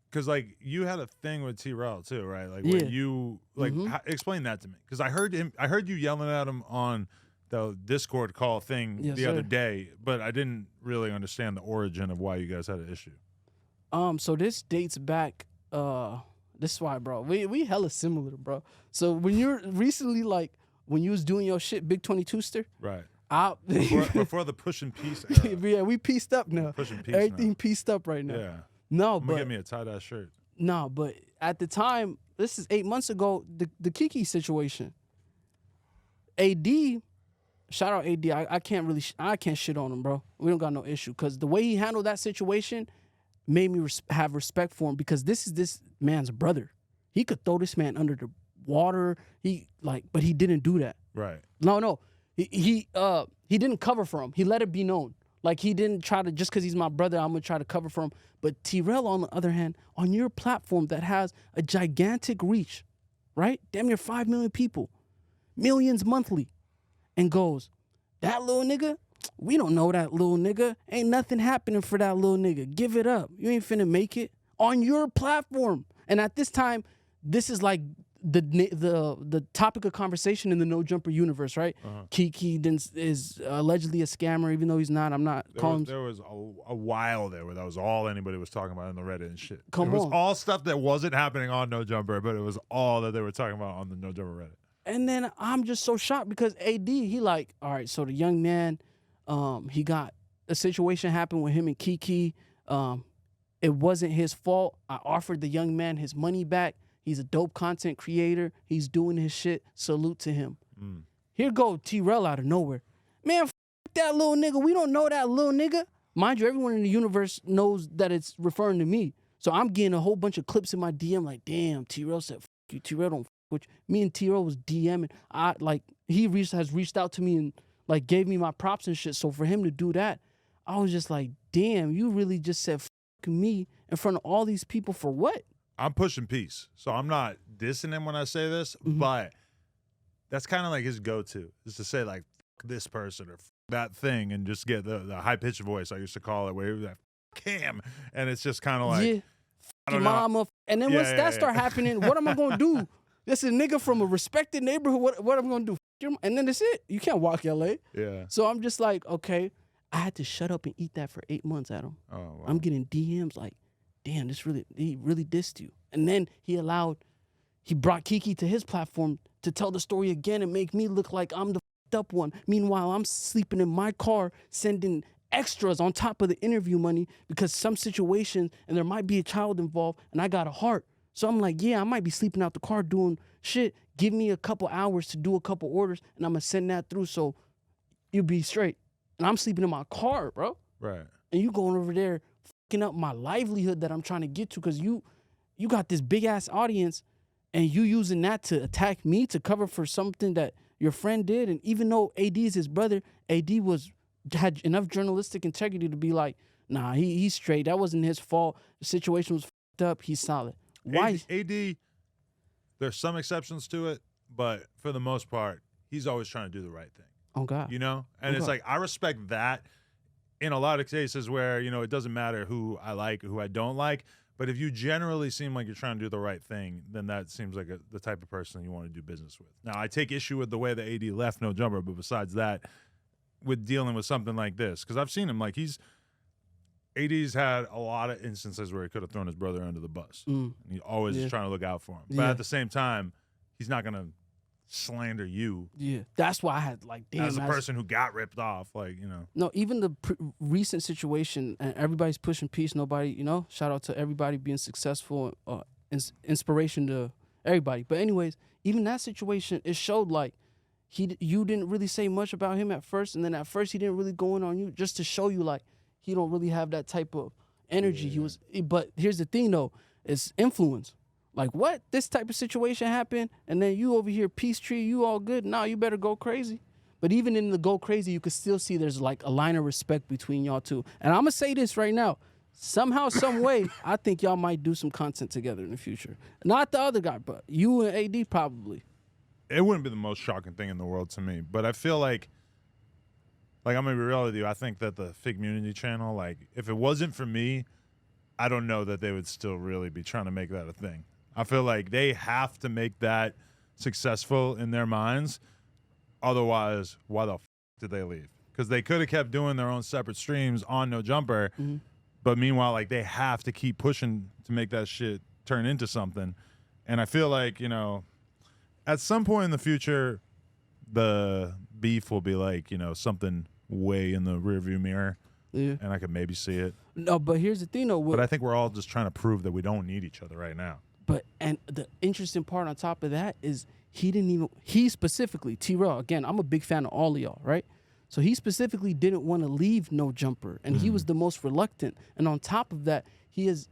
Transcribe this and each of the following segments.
Because like you had a thing with T-Rell too, right? Like where you like explain that to me. Because I heard you yelling at him on the Discord call thing the other day, but I didn't really understand the origin of why you guys had an issue. So this dates back. This is why, bro. We hella similar, bro. So when you're recently like when you was doing your shit, Big 22ster, right? Before the push and piece. Yeah, we pieced up now. Push and piece. Everything pieced up right now. Yeah. No, Get me a tie-dye shirt. No, but at the time, this is 8 months ago. The Kiki situation. AD, shout out AD. I can't shit on him, bro. We don't got no issue because the way he handled that situation made me have respect for him because this is this man's brother. He could throw this man under the water. But he didn't do that. Right. No. He didn't cover for him. He let it be known. Like he didn't try to just because he's my brother, I'm gonna try to cover for him. But T-Rell, on the other hand, on your platform that has a gigantic reach, right? Damn near 5 million people, millions monthly, and goes, that little nigga, we don't know that little nigga. Ain't nothing happening for that little nigga. Give it up. You ain't finna make it on your platform. And at this time, this is like the topic of conversation in the No Jumper universe, right? Kiki is allegedly a scammer, even though he's not. I'm not calling. There was a while there where that was all anybody was talking about on the Reddit and shit. It was all stuff that wasn't happening on No Jumper, but it was all that they were talking about on the No Jumper Reddit. And then I'm just so shocked because AD, he like, all right, so the young man, he got a situation happen with him and Kiki. It wasn't his fault. I offered the young man his money back. He's a dope content creator. He's doing his shit. Salute to him. Here go T-Rell out of nowhere. Man, f that little nigga. We don't know that little nigga. Mind you, everyone in the universe knows that it's referring to me. So I'm getting a whole bunch of clips in my DM like, damn, T-Rell said, f you. T-Rell don't f with you. Me and T-Rell was DMing. He has reached out to me and like gave me my props and shit. So for him to do that, I was just like, damn, you really just said f me in front of all these people for what? I'm pushing peace, so I'm not dissing him when I say this, but that's kind of like his go-to, is to say like F this person or F that thing and just get the high-pitched voice I used to call it, where he was like, F him, and it's just kind of like, I don't mama. And then once that start happening, what am I gonna do? This is a nigga from a respected neighborhood. What am I gonna do? And then that's it. You can't walk LA. Yeah. So I'm just like, okay, I had to shut up and eat that for 8 months, Adam. Oh, wow. I'm getting DMs like, damn, he really dissed you. And then he brought Kiki to his platform to tell the story again and make me look like I'm the f***ed up one. Meanwhile, I'm sleeping in my car, sending extras on top of the interview money because some situation and there might be a child involved and I got a heart. So I'm like, yeah, I might be sleeping out the car doing shit. Give me a couple hours to do a couple orders and I'm going to send that through so you be straight. And I'm sleeping in my car, bro. Right. And you going over there fucking up my livelihood that I'm trying to get to because you got this big-ass audience and you using that to attack me to cover for something that your friend did. And even though AD is his brother, AD had enough journalistic integrity to be like, nah, he's straight. That wasn't his fault. The situation was fucked up. He's solid. Why? AD, there's some exceptions to it, but for the most part, he's always trying to do the right thing. Oh, God. You know? And it's like, I respect that in a lot of cases where, you know, it doesn't matter who I like or who I don't like. But if you generally seem like you're trying to do the right thing, then that seems like the type of person you want to do business with. Now, I take issue with the way the AD left No Jumper, but besides that, with dealing with something like this, because I've seen him, like AD's had a lot of instances where he could have thrown his brother under the bus. And he always is trying to look out for him. But at the same time, he's not going to slander you. Yeah, that's why I had like, damn. As a person who got ripped off, like, you know. No, even the recent situation, and everybody's pushing peace. Nobody, you know, shout out to everybody being successful, inspiration to everybody. But anyways, even that situation, it showed like you didn't really say much about him at first, and then at first he didn't really go in on you just to show you like he don't really have that type of energy. But here's the thing though, it's influence. Like, what? This type of situation happened, and then you over here, peace tree, you all good. Now you better go crazy. But even in the go crazy, you can still see there's like a line of respect between y'all two. And I'm going to say this right now. Somehow, some way, I think y'all might do some content together in the future. Not the other guy, but you and AD probably. It wouldn't be the most shocking thing in the world to me. But I feel like I'm going to be real with you. I think that the Fig Community channel, like, if it wasn't for me, I don't know that they would still really be trying to make that a thing. I feel like they have to make that successful in their minds. Otherwise, why the did they leave? Because they could have kept doing their own separate streams on No Jumper, but meanwhile, like they have to keep pushing to make that shit turn into something. And I feel like, you know, at some point in the future, the beef will be like, you know, something way in the rearview mirror. Yeah. And I could maybe see it. No, but here's the thing though. But I think we're all just trying to prove that we don't need each other right now. But and the interesting part on top of that is he specifically, T-Rell, again, I'm a big fan of all of y'all, right? So he specifically didn't want to leave No Jumper, and he was the most reluctant. And on top of that, he is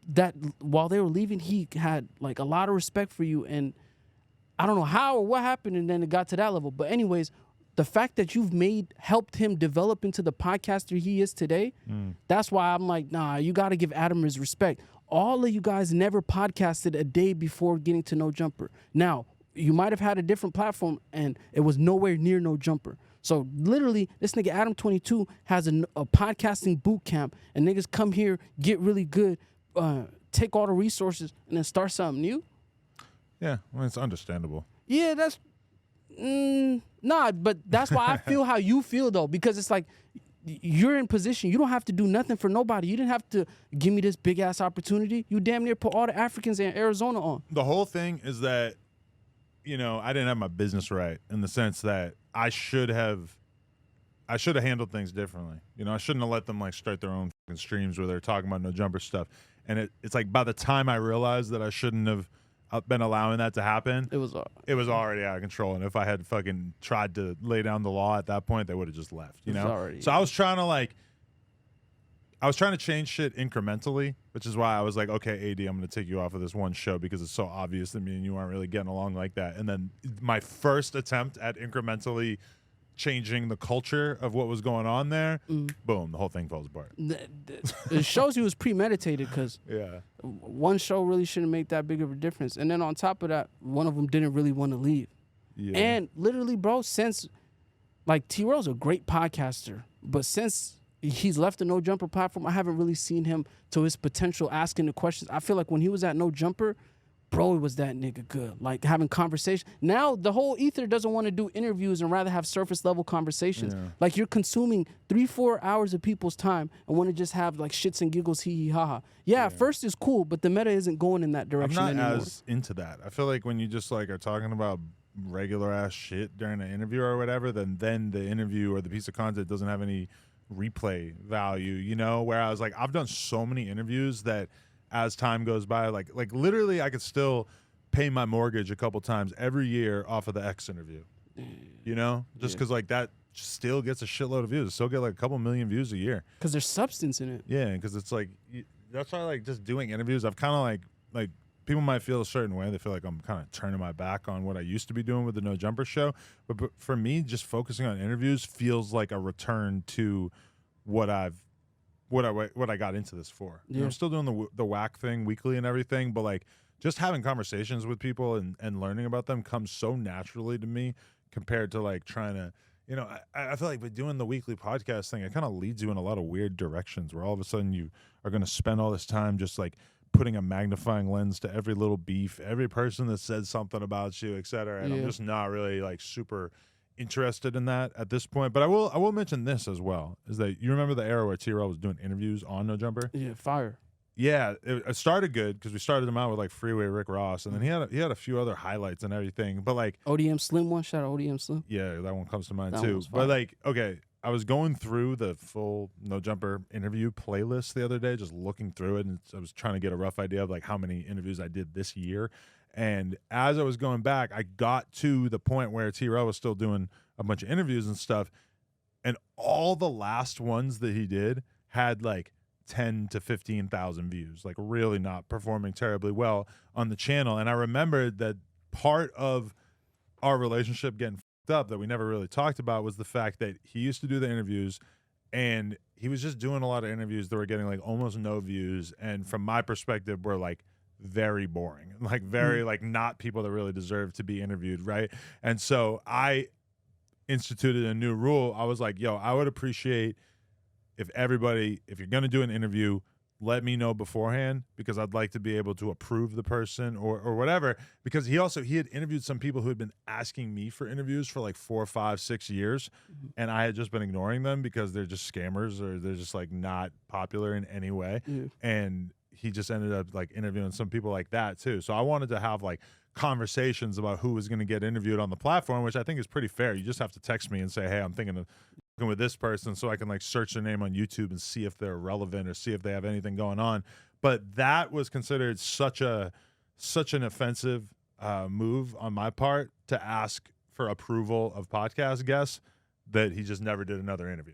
that while they were leaving, he had like a lot of respect for you, and I don't know how or what happened, and then it got to that level. But anyways, the fact that you've helped him develop into the podcaster he is today, that's why I'm like, nah, you got to give Adam his respect. All of you guys never podcasted a day before getting to No Jumper. Now, you might have had a different platform, and it was nowhere near No Jumper. So literally, this nigga Adam 22 has a podcasting boot camp, and niggas come here, get really good, take all the resources, and then start something new. Yeah, well, it's understandable. Yeah, that's nah, but that's why I feel how you feel though, because it's like you're in position. You don't have to do nothing for nobody. You didn't have to give me this big ass opportunity. You damn near put all the Africans in Arizona on. The whole thing is that, you know, I didn't have my business right in the sense that I should have handled things differently. You know, I shouldn't have let them like start their own fucking streams where they're talking about No Jumper stuff. And it's like by the time I realized that I shouldn't have been allowing that to happen, it was already out of control. And if I had fucking tried to lay down the law at that point, they would have just left. You know, so I was trying to change shit incrementally, which is why I was like, okay, AD, I'm going to take you off of this one show because it's so obvious that me and you aren't really getting along like that. And then my first attempt at incrementally changing the culture of what was going on there, boom, the whole thing falls apart. It shows you was premeditated because yeah, one show really shouldn't make that big of a difference. And then on top of that, one of them didn't really want to leave. Yeah. And literally, bro, since like T-Rell's a great podcaster, but since he's left the No Jumper platform, I haven't really seen him to his potential asking the questions. I feel like when he was at No Jumper, bro, was that nigga good. Like having conversation. Now the whole ether doesn't want to do interviews and rather have surface level conversations. Yeah. Like you're consuming 3-4 hours of people's time and want to just have like shits and giggles, hee hee ha ha. Yeah, first is cool, but the meta isn't going in that direction I'm not anymore. as into that. I feel like when you just like are talking about regular ass shit during an interview or whatever, then the interview or the piece of content doesn't have any replay value, you know? Whereas like I've done so many interviews that as time goes by, like literally I could still pay my mortgage a couple times every year off of the X interview, you know, just because like that still gets a shitload of views. It still get like a couple million views a year. Because there's substance in it. Yeah, because it's like, that's why like just doing interviews, I've kind of like people might feel a certain way. They feel like I'm kind of turning my back on what I used to be doing with the No Jumper show. But for me, just focusing on interviews feels like a return to what I got into this for. Yeah. You know, I'm still doing the whack thing weekly and everything, but like just having conversations with people and learning about them comes so naturally to me compared to like trying to, you know, I feel like by doing the weekly podcast thing, it kind of leads you in a lot of weird directions where all of a sudden you are going to spend all this time just like putting a magnifying lens to every little beef, every person that said something about you, et cetera. And I'm just not really like super interested in that at this point. But I will mention this as well, is that you remember the era where T-Rell was doing interviews on No Jumper? Yeah, fire. Yeah, it started good because we started him out with like Freeway Rick Ross, and then he had a few other highlights and everything. But like ODM Slim one, shout out ODM Slim. Yeah, that one comes to mind too. But like, okay, I was going through the full No Jumper interview playlist the other day, just looking through it, and I was trying to get a rough idea of like how many interviews I did this year. And as I was going back, I got to the point where T-Rell was still doing a bunch of interviews and stuff, and all the last ones that he did had like 10 to 15,000 views, like really not performing terribly well on the channel. And I remembered that part of our relationship getting fucked up that we never really talked about was the fact that he used to do the interviews and he was just doing a lot of interviews that were getting like almost no views, and from my perspective were like very boring, like very like not people that really deserve to be interviewed, right? And so I instituted a new rule. I was like, yo, I would appreciate if you're going to do an interview, let me know beforehand, because I'd like to be able to approve the person or whatever. Because he had interviewed some people who had been asking me for interviews for like 4, 5, 6 years, and I had just been ignoring them because they're just scammers or they're just like not popular in any way. Yeah. And he just ended up like interviewing some people like that too. So I wanted to have like conversations about who was going to get interviewed on the platform, which I think is pretty fair. You just have to text me and say, hey, I'm thinking of working with this person, so I can like search their name on YouTube and see if they're relevant or see if they have anything going on. But that was considered such an offensive move on my part to ask for approval of podcast guests that he just never did another interview.